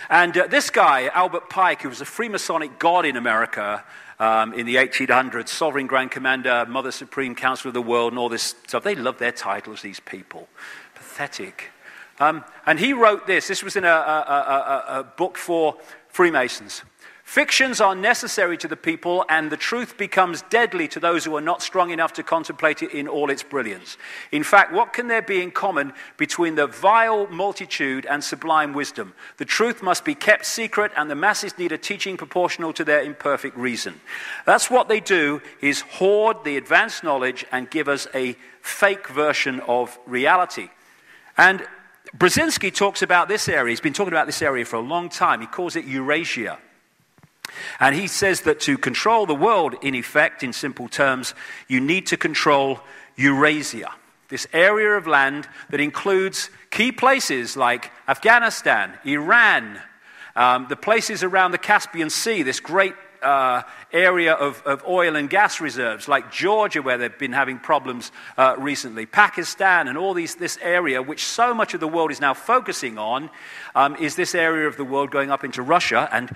And this guy, Albert Pike, who was a Freemasonic god in America in the 1800s, Sovereign Grand Commander, Mother Supreme Council of the World, and all this stuff. They love their titles, these people. Pathetic. And he wrote this. This was in a book for Freemasons. Fictions are necessary to the people, and the truth becomes deadly to those who are not strong enough to contemplate it in all its brilliance. In fact, what can there be in common between the vile multitude and sublime wisdom? The truth must be kept secret, and the masses need a teaching proportional to their imperfect reason. That's what they do, is hoard the advanced knowledge and give us a fake version of reality. And Brzezinski talks about this area. He's been talking about this area for a long time. He calls it Eurasia. And he says that to control the world, in effect, in simple terms, you need to control Eurasia, this area of land that includes key places like Afghanistan, Iran, the places around the Caspian Sea, this great area of oil and gas reserves, like Georgia, where they've been having problems recently, Pakistan, and all this area, which so much of the world is now focusing on, is this area of the world going up into Russia. And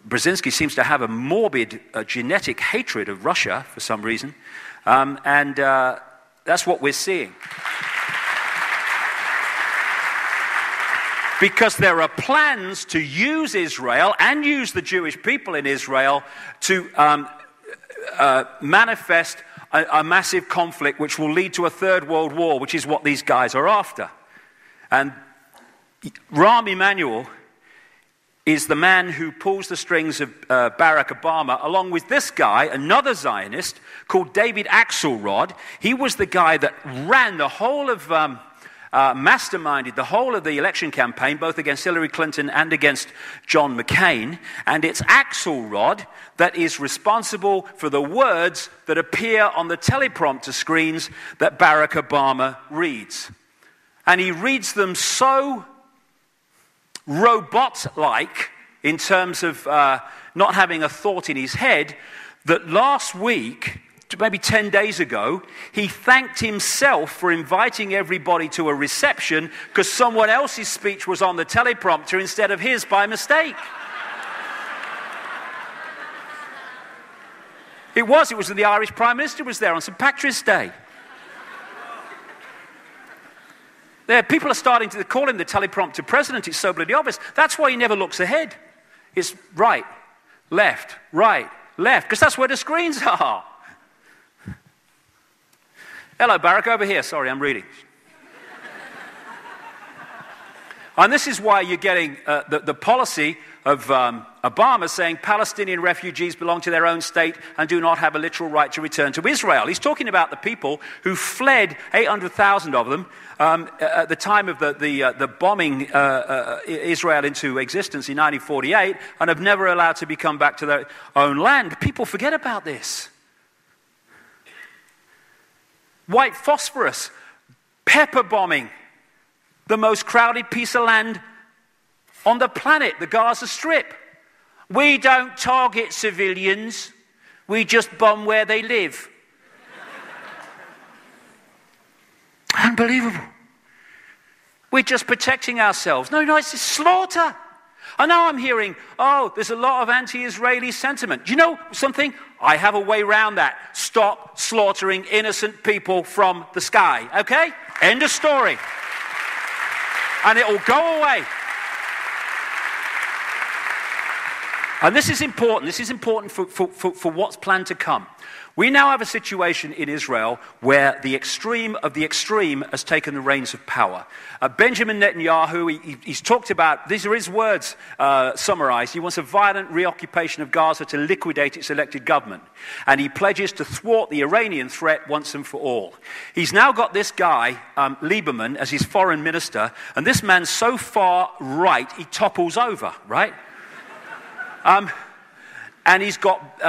Brzezinski seems to have a morbid genetic hatred of Russia for some reason, and that's what we're seeing. Because there are plans to use Israel and use the Jewish people in Israel to manifest a massive conflict which will lead to a third world war, which is what these guys are after. And Rahm Emanuel is the man who pulls the strings of Barack Obama, along with this guy, another Zionist, called David Axelrod. He was the guy that ran the whole of, masterminded the whole of the election campaign, both against Hillary Clinton and against John McCain. And it's Axelrod that is responsible for the words that appear on the teleprompter screens that Barack Obama reads. And he reads them so robot-like in terms of not having a thought in his head, that last week, maybe 10 days ago, he thanked himself for inviting everybody to a reception because someone else's speech was on the teleprompter instead of his by mistake. It was the Irish Prime Minister was there on St. Patrick's Day. There, people are starting to call him the teleprompter president. It's so bloody obvious. That's why he never looks ahead. It's right, left, because that's where the screens are. Hello, Barack, over here. Sorry, I'm reading. And this is why you're getting the policy of Obama saying Palestinian refugees belong to their own state and do not have a literal right to return to Israel. He's talking about the people who fled, 800,000 of them, at the time of the bombing Israel into existence in 1948, and have never allowed to come back to their own land. People forget about this. White phosphorus, pepper bombing, the most crowded piece of land on the planet, the Gaza Strip. We don't target civilians, we just bomb where they live. Unbelievable. We're just protecting ourselves. No, it's a slaughter. And now I'm hearing, there's a lot of anti-Israeli sentiment. Do you know something? I have a way around that. Stop slaughtering innocent people from the sky, okay? End of story. And it will go away. And this is important. This is important for what's planned to come. We now have a situation in Israel where the extreme of the extreme has taken the reins of power. Benjamin Netanyahu, he's talked about, these are his words summarized, he wants a violent reoccupation of Gaza to liquidate its elected government. And he pledges to thwart the Iranian threat once and for all. He's now got this guy, Lieberman, as his foreign minister, and this man's so far right, he topples over, right? And he's got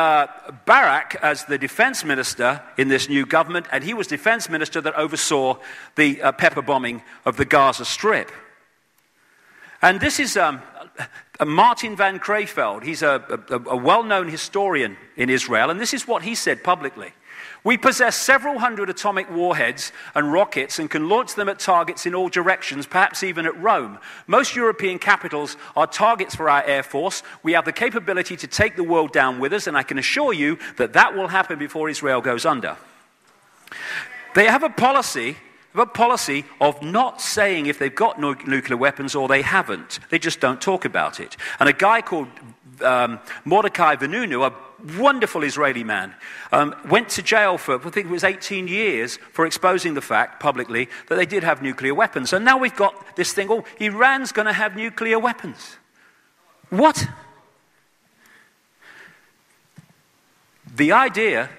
Barak as the defense minister in this new government, and he was defense minister that oversaw the pepper bombing of the Gaza Strip. And this is Martin van Creveld. He's a well-known historian in Israel, and this is what he said publicly. We possess several hundred atomic warheads and rockets and can launch them at targets in all directions, perhaps even at Rome. Most European capitals are targets for our Air Force. We have the capability to take the world down with us, and I can assure you that that will happen before Israel goes under. They have a policy of not saying if they've got nuclear weapons or they haven't. They just don't talk about it. And a guy called Mordecai Vanunu, a wonderful Israeli man, went to jail for, I think it was 18 years, for exposing the fact publicly that they did have nuclear weapons. And now we've got this thing, oh, Iran's going to have nuclear weapons. What? The idea,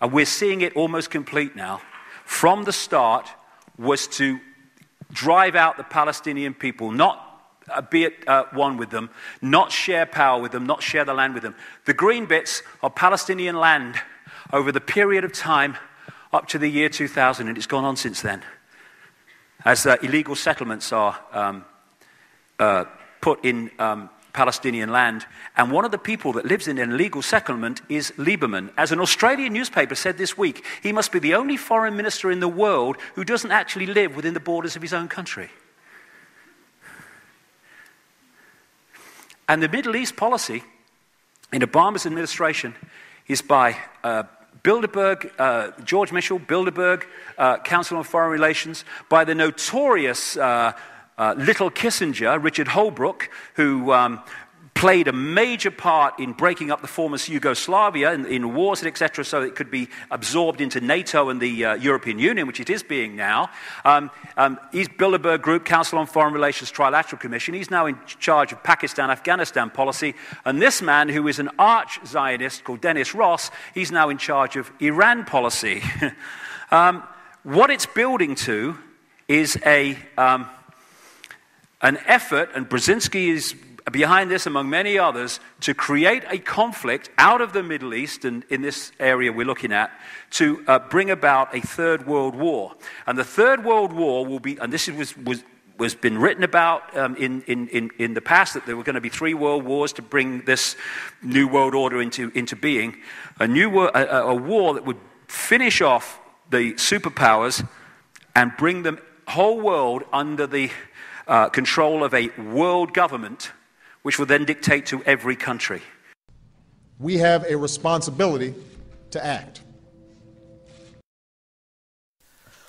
and we're seeing it almost complete now, from the start was to drive out the Palestinian people, not be at one with them, not share power with them, not share the land with them. The green bits are Palestinian land over the period of time up to the year 2000, and it's gone on since then. As illegal settlements are put in Palestinian land, and one of the people that lives in an illegal settlement is Lieberman. As an Australian newspaper said this week, he must be the only foreign minister in the world who doesn't actually live within the borders of his own country. And the Middle East policy in Obama's administration is by Bilderberg, George Mitchell, Bilderberg, Council on Foreign Relations, by the notorious little Kissinger, Richard Holbrooke, who played a major part in breaking up the former Yugoslavia in wars, etc., so it could be absorbed into NATO and the European Union, which it is being now. He's Bilderberg Group, Council on Foreign Relations, Trilateral Commission. He's now in charge of Pakistan-Afghanistan policy. And this man, who is an arch-Zionist called Dennis Ross, he's now in charge of Iran policy. What it's building to is an effort, and Brzezinski is behind this among many others, to create a conflict out of the Middle East, and in this area we're looking at, to bring about a third world war. And the third world war will be, and this was been written about in the past, that there were going to be 3 world wars to bring this new world order into being, a war that would finish off the superpowers and bring the whole world under the control of a world government, which will then dictate to every country. We have a responsibility to act.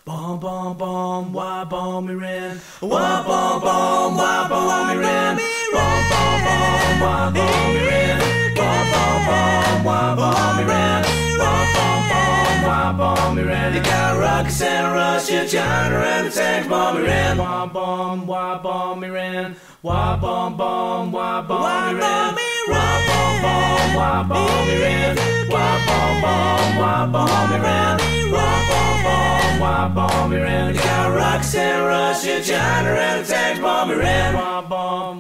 Bomb, bomb, bomb, why bomb Iran? Why bomb, bomb, why bomb Iran? Bomb, bomb, bomb, why bomb Iran? Bomb, bomb, bomb, why bomb Iran? Bomb, bomb, bomb, why bomb Iran? You got rockets and Russia, China, and the tanks bomb Iran. Bomb, bomb, why bomb Iran? Why bomb, bomb, why bomb Iran? Why bomb, bomb, why bomb Iran? Why bomb, bomb, why bomb Iran? Why bomb, bomb, why bomb Iran? You got rockets and Russia, China, and the tanks bomb Iran.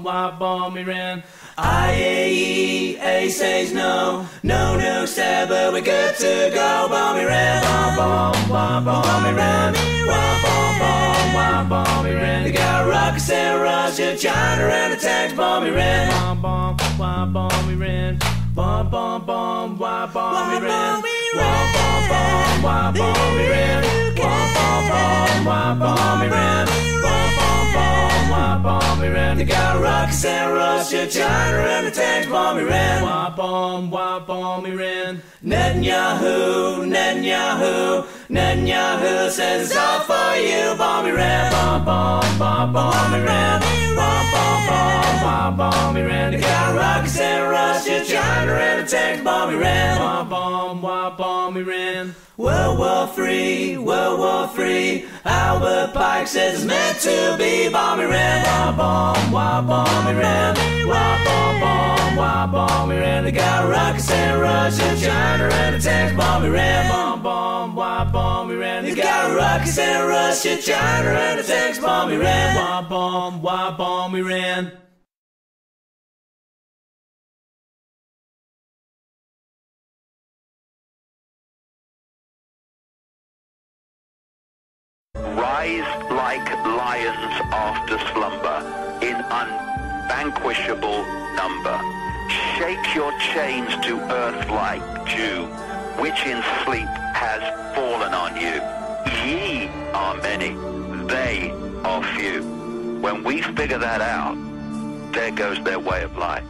Why bomb Iran? IAEA says no, no nukes there, but we're good to go. Bomb Iran, bomb Iran, bomb Iran. They got rockets and Russia, China, and the tanks bomb Iran. Bomb Iran, bomb Iran, bomb Iran, bomb Iran, bomb Iran. They got rockets and Russia, China, and the tanks bomb Iran. Why bomb Iran? Netanyahu says it's all for you. Bomb Iran, bomb Iran, bomb Iran. They got rockets and Russia, China, and the tanks bomb Iran. Bomb Iran. World War III, Albert Pike says it's meant to be. Bomb Iran, bomb Iran, bomb Iran. They got rockets and Russia, China, and the tanks bomb Iran. Bomb Iran. They got rockets and Russia, China, and the tanks bomb Iran. Bomb Iran. Rise like lions after slumber, in unvanquishable number. Shake your chains to earth like dew, which in sleep has fallen on you. Ye are many, they are few. When we figure that out, there goes their way of life.